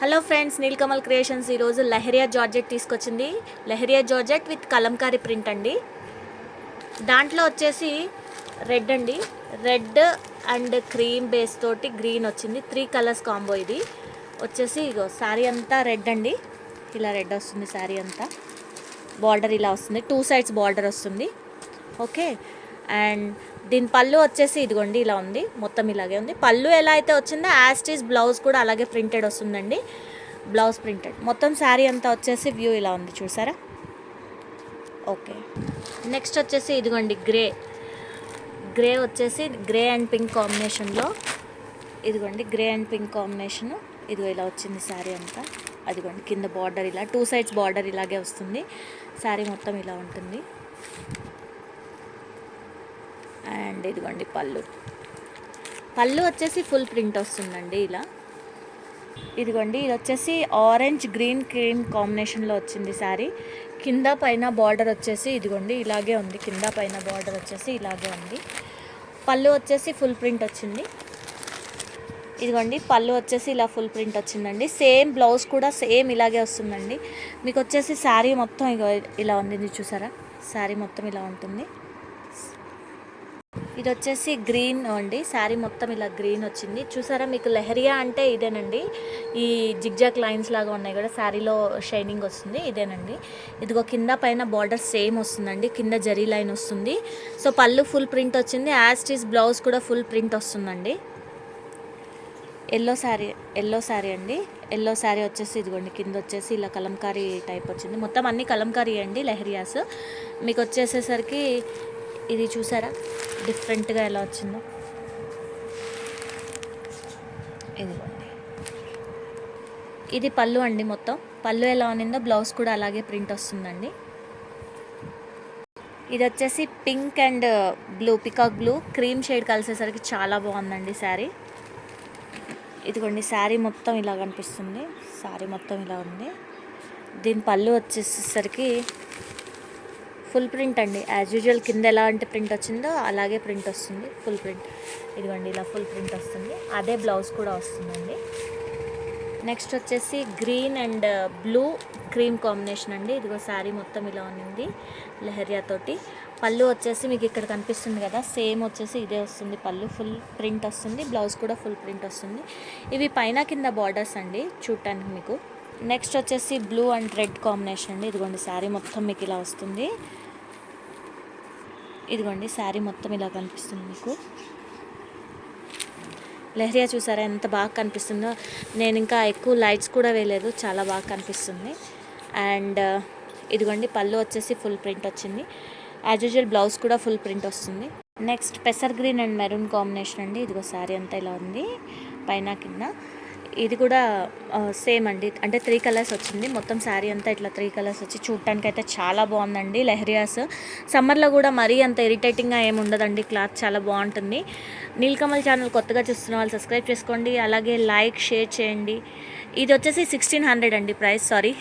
Hello friends, Nilkamal creations ఈరోజు lehariya georgette తీసుకొచ్చింది. Lehariya georgette with kalamkari print అండి. దాంట్లో వచ్చేసి రెడ్ అండి, రెడ్ అండ్ క్రీమ్ బేస్ తోటి గ్రీన్ వచ్చింది. 3 కలర్స్ కాంబో. ఇది వచ్చేసి ఇగో శారీ అంతా రెడ్ అండి, ఇలా రెడ్ వస్తుంది. శారీ అంతా బార్డర్ ఇలా వస్తుంది, 2 సైడ్స్ బార్డర్ వస్తుంది. ఓకే, అండ్ దీని పళ్ళు వచ్చేసి ఇదిగోండి ఇలా ఉంది, మొత్తం ఇలాగే ఉంది. పళ్ళు ఎలా అయితే వచ్చిందో యాస్టీస్ బ్లౌజ్ కూడా అలాగే ప్రింటెడ్ వస్తుందండి. బ్లౌజ్ ప్రింటెడ్ మొత్తం శారీ అంతా వచ్చేసి వ్యూ ఇలా ఉంది, చూసారా? ఓకే, నెక్స్ట్ వచ్చేసి ఇదిగోండి గ్రే వచ్చేసి గ్రే అండ్ పింక్ కాంబినేషన్లో. ఇదిగోండి గ్రే అండ్ పింక్ కాంబినేషను, ఇదిగో ఇలా వచ్చింది శారీ అంతా. అదిగోండి కింద బార్డర్ ఇలా 2 సైడ్స్ బార్డర్ ఇలాగే వస్తుంది. శారీ మొత్తం ఇలా ఉంటుంది. అండ్ ఇదిగోండి పళ్ళు వచ్చేసి ఫుల్ ప్రింట్ వస్తుందండి ఇలా. ఇదిగోండి ఇది వచ్చేసి ఆరెంజ్ గ్రీన్ క్రీమ్ కాంబినేషన్లో వచ్చింది శారీ. కింద పైన బార్డర్ వచ్చేసి ఇదిగోండి ఇలాగే ఉంది, కింద పైన బార్డర్ వచ్చేసి ఇలాగే ఉంది. పళ్ళు వచ్చేసి ఫుల్ ప్రింట్ వచ్చింది. ఇదిగోండి పళ్ళు వచ్చేసి ఇలా ఫుల్ ప్రింట్ వచ్చిందండి. సేమ్ బ్లౌజ్ కూడా సేమ్ ఇలాగే వస్తుందండి. మీకు వచ్చేసి శారీ మొత్తం ఇగో ఇలా ఉంది, చూసారా? శారీ మొత్తం ఇలా ఉంటుంది. ఇది వచ్చేసి గ్రీన్ అండి, శారీ మొత్తం ఇలా గ్రీన్ వచ్చింది, చూసారా? మీకు లెహరియా అంటే ఇదేనండి, ఈ జిగ్జాక్ లైన్స్ లాగా ఉన్నాయి కదా, శారీలో షైనింగ్ వస్తుంది, ఇదేనండి. ఇదిగో కింద పైన బార్డర్ సేమ్ వస్తుందండి, కింద జరీ లైన్ వస్తుంది. సో పళ్ళు ఫుల్ ప్రింట్ వచ్చింది, యాస్టీస్ బ్లౌజ్ కూడా ఫుల్ ప్రింట్ వస్తుందండి. ఎల్లో శారీ అండి. ఎల్లో శారీ వచ్చేసి ఇదిగోండి కింద వచ్చేసి ఇలా కలంకారీ టైప్ వచ్చింది. మొత్తం అన్ని కలంకారీ అండి లెహరియాస్. మీకు వచ్చేసేసరికి ఇది చూసారా డిఫరెంట్గా ఎలా వచ్చిందో? ఇదిగోండి ఇది పళ్ళు అండి. మొత్తం పళ్ళు ఎలా ఉన్నిందో బ్లౌజ్ కూడా అలాగే ప్రింట్ వస్తుందండి. ఇది వచ్చేసి pink and blue, peacock blue cream shade కలిసేసరికి చాలా బాగుందండి శారీ. ఇదిగోండి శారీ మొత్తం ఇలా కనిపిస్తుంది, శారీ మొత్తం ఇలా ఉంది. దీని పళ్ళు వచ్చేసరికి ఫుల్ ప్రింట్ అండి, యాజ్ యూజువల్ కింద ఎలా అంటే ప్రింట్ వచ్చిందో అలాగే ప్రింట్ వస్తుంది, ఫుల్ ప్రింట్. ఇదిగోండి ఇలా ఫుల్ ప్రింట్ వస్తుంది, అదే బ్లౌజ్ కూడా వస్తుందండి. నెక్స్ట్ వచ్చేసి green and blue cream combination అండి. ఇదిగో శారీ మొత్తం ఇలా ఉంది లెహరియా తోటి. పళ్ళు వచ్చేసి మీకు ఇక్కడ కనిపిస్తుంది కదా, సేమ్ వచ్చేసి ఇదే వస్తుంది. పళ్ళు ఫుల్ ప్రింట్ వస్తుంది, బ్లౌజ్ కూడా ఫుల్ ప్రింట్ వస్తుంది. ఇవి పైన కింద బార్డర్స్ అండి చూడటానికి మీకు. నెక్స్ట్ వచ్చేసి బ్లూ అండ్ రెడ్ కాంబినేషన్ అండి. ఇదిగోండి శారీ మొత్తం మీకు ఇలా వస్తుంది. ఇదిగోండి శారీ మొత్తం ఇలా కనిపిస్తుంది మీకు. లెహరియా చూసారా ఎంత బాగా కనిపిస్తుందో? నేను ఇంకా ఎక్కువ లైట్స్ కూడా వేయలేదు, చాలా బాగా కనిపిస్తుంది. అండ్ ఇదిగోండి పళ్ళు వచ్చేసి ఫుల్ ప్రింట్ వచ్చింది, యాజ్ యూజువల్ బ్లౌజ్ కూడా ఫుల్ ప్రింట్ వస్తుంది. నెక్స్ట్ పెసర్ గ్రీన్ అండ్ మెరూన్ కాంబినేషన్ అండి. ఇదిగో శారీ అంతా ఇలా ఉంది పైన కింద. ఇది కూడా సేమ్ అండి, అంటే 3 కలర్స్ వచ్చింది. మొత్తం శారీ అంతా ఇట్లా 3 కలర్స్ వచ్చి చూడటానికి అయితే చాలా బాగుందండి లెహరియాస్. సమ్మర్లో కూడా మరీ అంత ఇరిటేటింగ్గా ఏమి ఉండదండి, క్లాత్ చాలా బాగుంటుంది. నీల్కమల్ ఛానల్ కొత్తగా చూస్తున్న వాళ్ళు సబ్స్క్రైబ్ చేసుకోండి, అలాగే లైక్ షేర్ చేయండి. ఇది వచ్చేసి 1600 అండి ప్రైస్, సారీ